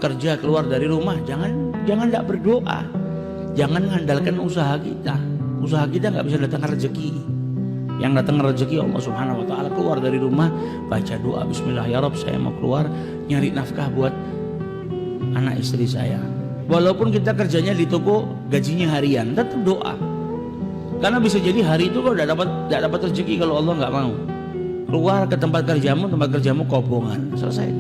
kerja keluar dari rumah, jangan tidak berdoa, jangan mengandalkan usaha kita. Usaha kita nggak bisa datangkan rezeki. Yang datang rezeki Allah Subhanahu Wa Taala. Keluar dari rumah, baca doa, Bismillah ya Rob, saya mau keluar nyari nafkah buat anak istri saya. Walaupun kita kerjanya di toko, gajinya harian, tetap doa. Karena bisa jadi hari itu kau tidak dapat rezeki kalau Allah nggak mau. Keluar ke tempat kerjamu kobongan, selesai.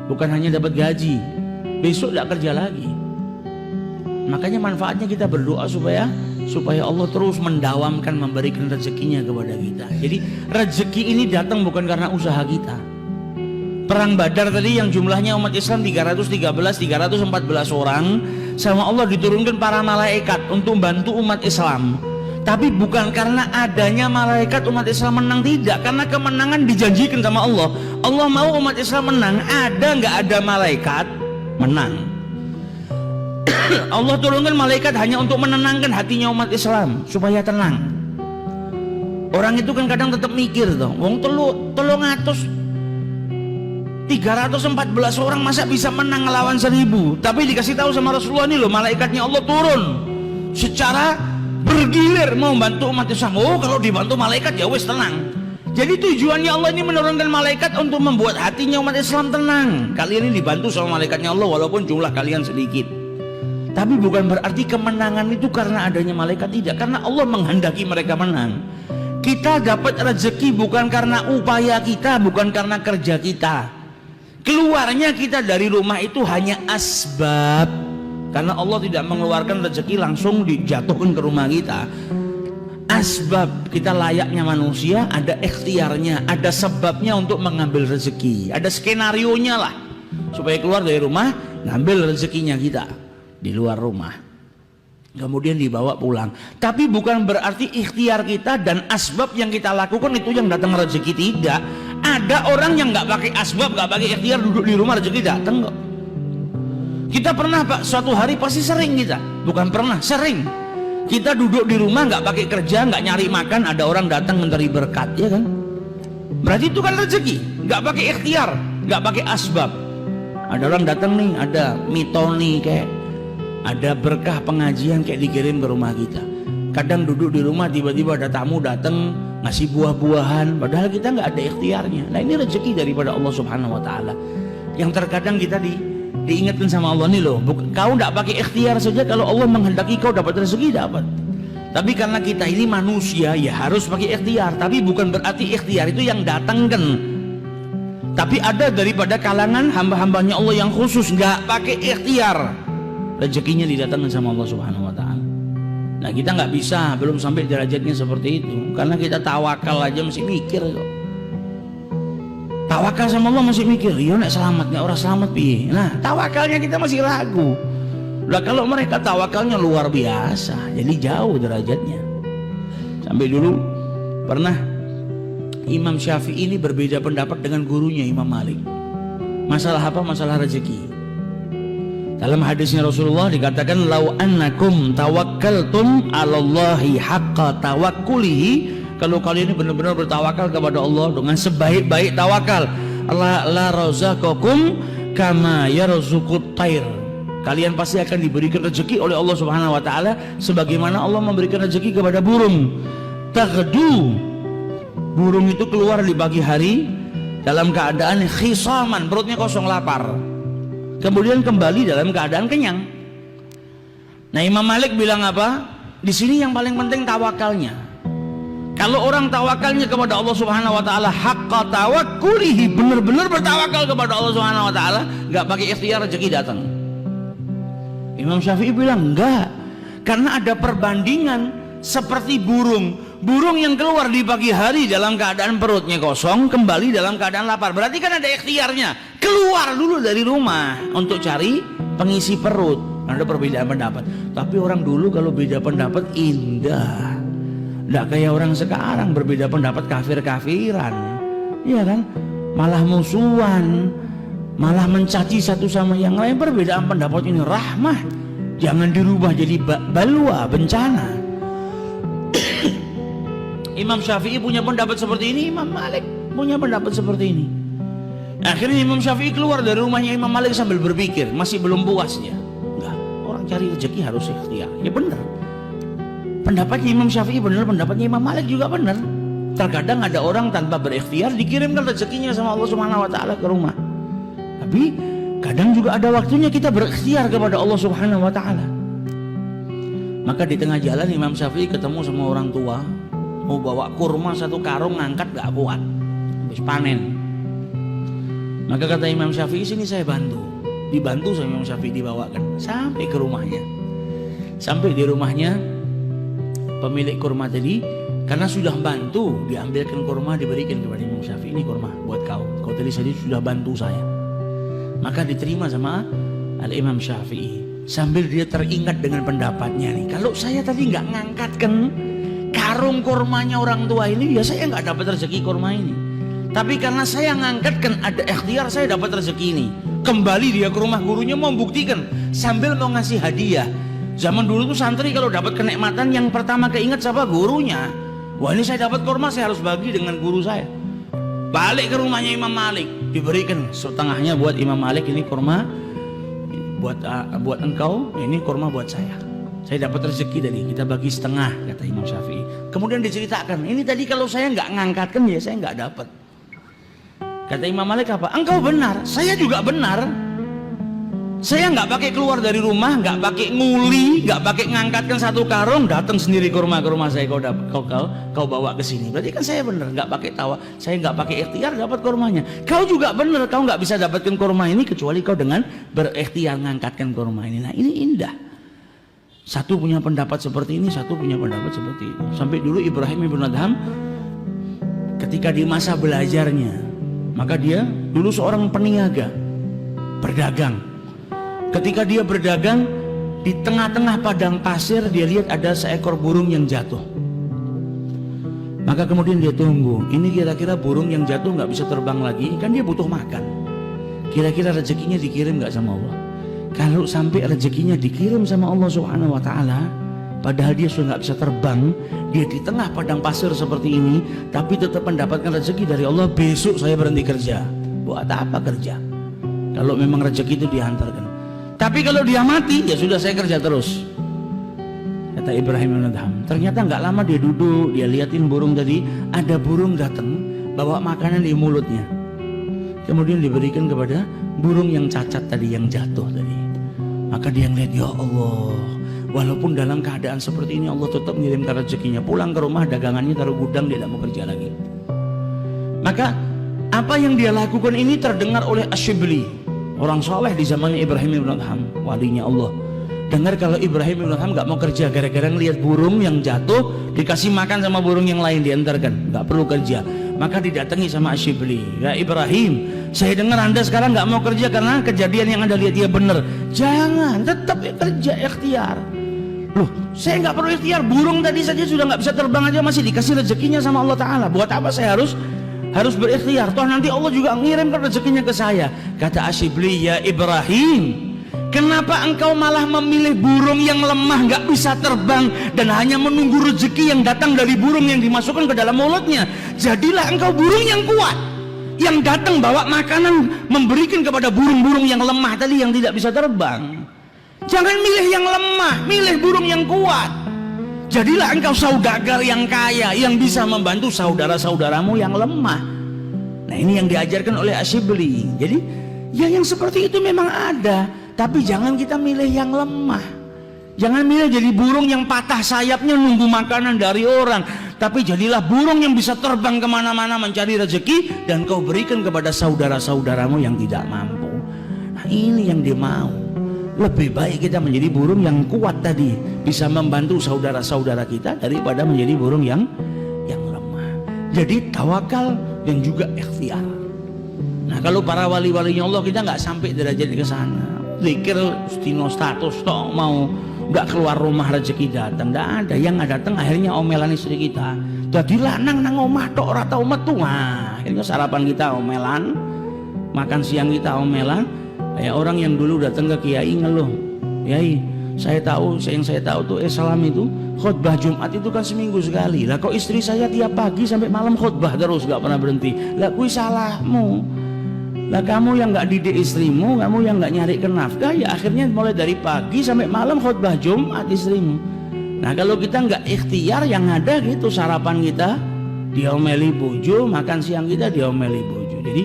Bukan hanya dapat gaji, besok tidak kerja lagi. Makanya manfaatnya kita berdoa supaya Allah terus mendawamkan, memberikan rezekinya kepada kita. Jadi rezeki ini datang bukan karena usaha kita. Perang Badar tadi yang jumlahnya umat Islam 314 orang, sama Allah diturunkan para malaikat untuk bantu umat Islam. Tapi bukan karena adanya malaikat umat Islam menang, tidak. Karena kemenangan dijanjikan sama Allah. Allah mau umat Islam menang, ada nggak ada malaikat menang. Allah turunkan malaikat hanya untuk menenangkan hatinya umat Islam supaya tenang. Orang itu kan kadang tetap mikir toh, wong tolong 314 orang masa bisa menang ngelawan 1000. Tapi dikasih tahu sama Rasulullah, nih loh malaikatnya Allah turun secara bergilir mau bantu umat Islam. Oh, kalau dibantu malaikat ya wes tenang. Jadi tujuannya Allah ini menurunkan malaikat untuk membuat hatinya umat Islam tenang. Kalian ini dibantu sama malaikatnya Allah walaupun jumlah kalian sedikit. Tapi bukan berarti kemenangan itu karena adanya malaikat, tidak. Karena Allah menghendaki mereka menang. Kita dapat rezeki bukan karena upaya kita, bukan karena kerja kita. Keluarnya kita dari rumah itu hanya asbab. Karena Allah tidak mengeluarkan rezeki langsung dijatuhkan ke rumah kita. Asbab, kita layaknya manusia, ada ikhtiarnya, ada sebabnya untuk mengambil rezeki, ada skenarionya lah supaya keluar dari rumah ngambil rezekinya kita di luar rumah, kemudian dibawa pulang. Tapi bukan berarti ikhtiar kita dan asbab yang kita lakukan itu yang datang rezeki, tidak. Ada orang yang nggak pakai asbab, nggak pakai ikhtiar, duduk di rumah rezeki datang kok. Kita pernah Pak, suatu hari pasti sering kita, bukan pernah, sering kita duduk di rumah nggak pakai kerja, nggak nyari makan, ada orang datang mencari berkat, ya kan? Berarti itu kan rezeki, nggak pakai ikhtiar, nggak pakai asbab. Ada orang datang nih, ada mitoni kayak ada berkah pengajian kayak dikirim ke rumah kita. Kadang duduk di rumah tiba-tiba ada tamu datang ngasih buah-buahan, padahal kita nggak ada ikhtiarnya. Nah ini rezeki daripada Allah Subhanahu Wa Taala. Yang terkadang kita diingatkan sama Allah, nih loh, kau tidak pakai ikhtiar saja, kalau Allah menghendaki kau dapat rezeki, dapat. Tapi karena kita ini manusia, ya harus pakai ikhtiar. Tapi bukan berarti ikhtiar itu yang datangkan. Tapi ada daripada kalangan hamba-hambanya Allah yang khusus nggak pakai ikhtiar, rezekinya didatangkan sama Allah Subhanahu Wa Taala. Nah kita nggak bisa, belum sampai derajatnya seperti itu, karena kita tawakal aja masih mikir kok. Tawakal sama Allah masih mikir, iya nek selamat, nek orang selamat piye. Nah tawakalnya kita masih ragu. Lah kalau mereka tawakalnya luar biasa, jadi jauh derajatnya. Sampai dulu pernah Imam Syafi'i ini berbeda pendapat dengan gurunya Imam Malik. Masalah apa? Masalah rezeki. Dalam hadisnya Rasulullah dikatakan, lau annakum tawakkaltum 'alallahi haqqa tawakkulihi, kalau kalian ini benar-benar bertawakal kepada Allah dengan sebaik-baik tawakal, la razaqakum kama yarzuqut thair, kalian pasti akan diberikan rezeki oleh Allah Subhanahu Wa Taala sebagaimana Allah memberikan rezeki kepada burung. Taghdu, burung itu keluar di pagi hari dalam keadaan khisaman, perutnya kosong lapar, kemudian kembali dalam keadaan kenyang. Nah Imam Malik bilang apa? Di sini yang paling penting tawakalnya. Kalau orang tawakalnya kepada Allah Subhanahu Wa Taala haqqa tawakkulihi, benar-benar bertawakal kepada Allah Subhanahu Wa Taala, nggak pakai ikhtiar, rezeki datang. Imam Syafi'i bilang enggak, karena ada perbandingan seperti burung yang keluar di pagi hari dalam keadaan perutnya kosong, kembali dalam keadaan lapar. Berarti kan ada ikhtiarnya, keluar dulu dari rumah untuk cari pengisi perut. Ada perbedaan pendapat, tapi orang dulu kalau beda pendapat indah, tidak kayak orang sekarang berbeda pendapat kafir-kafiran, iya kan? Malah musuhan, malah mencaci satu sama yang lain. Perbedaan pendapat ini rahmah, jangan dirubah jadi balwa, bencana. Imam Syafi'i punya pendapat seperti ini, Imam Malik punya pendapat seperti ini. Akhirnya Imam Syafi'i keluar dari rumahnya Imam Malik sambil berpikir, masih belum puas dia. Enggak, orang cari rezeki harus ikhtiar. Ya benar. Pendapatnya Imam Syafi'i benar, pendapatnya Imam Malik juga benar. Terkadang ada orang tanpa berikhtiar dikirimkan rezekinya sama Allah Subhanahu wa taala ke rumah. Tapi kadang juga ada waktunya kita berikhtiar kepada Allah Subhanahu wa taala. Maka di tengah jalan Imam Syafi'i ketemu sama orang tua, mau bawa kurma satu karung, ngangkat gak kuat, habis panen. Maka kata Imam Syafi'i, sini saya bantu. Dibantu sama Imam Syafi'i, dibawakan sampai ke rumahnya. Sampai di rumahnya pemilik kurma tadi, karena sudah bantu, diambilkan kurma, diberikan kepada Imam Syafi'i. Ini kurma buat kau, kau tadi sudah bantu saya. Maka diterima sama Al-Imam Syafi'i. Sambil dia teringat dengan pendapatnya nih, kalau saya tadi nggak ngangkatkan karung kurmanya orang tua ini, ya saya nggak dapat rezeki kurma ini. Tapi karena saya ngangkatkan, ada ikhtiar, saya dapat rezeki ini. Kembali dia ke rumah gurunya mau buktikan, sambil mau ngasih hadiah. Zaman dulu tuh santri kalau dapat kenikmatan yang pertama keinget siapa? Gurunya. Wah, ini saya dapat kurma, saya harus bagi dengan guru saya. Balik ke rumahnya Imam Malik, diberikan setengahnya buat Imam Malik, ini kurma buat engkau, ini kurma buat saya. Saya dapat rezeki tadi, kita bagi setengah, kata Imam Syafi'i. Kemudian diceritakan, ini tadi kalau saya nggak ngangkatkan ya saya nggak dapat. Kata Imam Malik apa? Engkau benar, saya juga benar. Saya nggak pakai keluar dari rumah, nggak pakai nguli, nggak pakai ngangkatkan satu karung, datang sendiri ke rumah saya, kau bawa ke sini. Berarti kan saya benar, nggak pakai tawa, saya nggak pakai ikhtiar dapat kurmanya. Kau juga benar, kau nggak bisa dapatkan kurma ini kecuali kau dengan berikhtiar ngangkatkan kurma ini. Nah ini indah. Satu punya pendapat seperti ini, satu punya pendapat seperti itu. Sampai dulu Ibrahim ibn Adham ketika di masa belajarnya, maka dia dulu seorang peniaga, berdagang. Ketika dia berdagang, di tengah-tengah padang pasir dia lihat ada seekor burung yang jatuh. Maka kemudian dia tunggu, ini kira-kira burung yang jatuh nggak bisa terbang lagi, kan dia butuh makan. Kira-kira rezekinya dikirim nggak sama Allah? Kalau sampai rezekinya dikirim sama Allah Subhanahu wa taala, padahal dia sudah nggak bisa terbang, dia di tengah padang pasir seperti ini, tapi tetap mendapatkan rezeki dari Allah. Besok saya berhenti kerja. Buat apa kerja? Kalau memang rezeki itu dihantarkan. Tapi kalau dia mati, ya sudah saya kerja terus. Kata Ibrahim bin Adham. Ternyata nggak lama dia duduk, dia liatin burung tadi, ada burung datang bawa makanan di mulutnya. Kemudian diberikan kepada burung yang cacat tadi, yang jatuh tadi. Maka dia ngeliat, ya Allah, walaupun dalam keadaan seperti ini Allah tetap mengirimkan rezekinya. Pulang ke rumah, dagangannya taruh gudang, dia tidak mau kerja lagi. Maka apa yang dia lakukan ini terdengar oleh Asyibli, orang soleh di zamannya Ibrahim ibn Adham, walinya Allah. Dengar kalau Ibrahim ibn Adham nggak mau kerja gara-gara ngelihat burung yang jatuh, dikasih makan sama burung yang lain, diantarkan, nggak perlu kerja. Maka didatangi sama Asyibli, ya Ibrahim, saya dengar anda sekarang nggak mau kerja karena kejadian yang anda lihat. Dia benar, jangan, tetap kerja, ikhtiar. Loh, saya nggak perlu ikhtiar, burung tadi saja sudah nggak bisa terbang aja masih dikasih rezekinya sama Allah Ta'ala. Buat apa saya harus berikhtiar? Toh nanti Allah juga ngirimkan rezekinya ke saya. Kata Asyibli, ya Ibrahim, kenapa engkau malah memilih burung yang lemah, nggak bisa terbang, dan hanya menunggu rezeki yang datang dari burung yang dimasukkan ke dalam mulutnya? Jadilah engkau burung yang kuat, yang datang bawa makanan, memberikan kepada burung-burung yang lemah tadi yang tidak bisa terbang. Jangan milih yang lemah, milih burung yang kuat. Jadilah engkau saudagar yang kaya, yang bisa membantu saudara-saudaramu yang lemah. Nah ini yang diajarkan oleh Asyibli. Jadi ya yang seperti itu memang ada, tapi jangan kita milih yang lemah. Jangan milih jadi burung yang patah sayapnya nunggu makanan dari orang, tapi jadilah burung yang bisa terbang kemana-mana mencari rezeki, dan kau berikan kepada saudara-saudaramu yang tidak mampu. Nah ini yang dia mau. Lebih baik kita menjadi burung yang kuat tadi, bisa membantu saudara-saudara kita, daripada menjadi burung yang lemah. Jadi tawakal dan juga ikhtiar. Nah kalau para wali-walinya Allah, kita nggak sampai derajat ke sana. Zikir stino status toh, mau nggak keluar rumah rezeki datang, nggak ada. Yang nggak datang akhirnya omelan istri kita. Jadi lanang nang omah tok ora tau metu. Akhirnya sarapan kita omelan, makan siang kita omelan. Kayak orang yang dulu datang ke kiai ngeluh, kiai, saya tahu tuh salam itu khutbah Jumat itu kan seminggu sekali. Lah kok istri saya tiap pagi sampai malam khutbah terus, nggak pernah berhenti. Lah kui salahmu. Lah kamu yang nggak didik istrimu, kamu yang nggak nyari nafkah, ya akhirnya mulai dari pagi sampai malam khutbah Jumat istrimu. Nah kalau kita nggak ikhtiar, yang ada gitu sarapan kita diomeli bojo, makan siang kita diomeli bojo. Jadi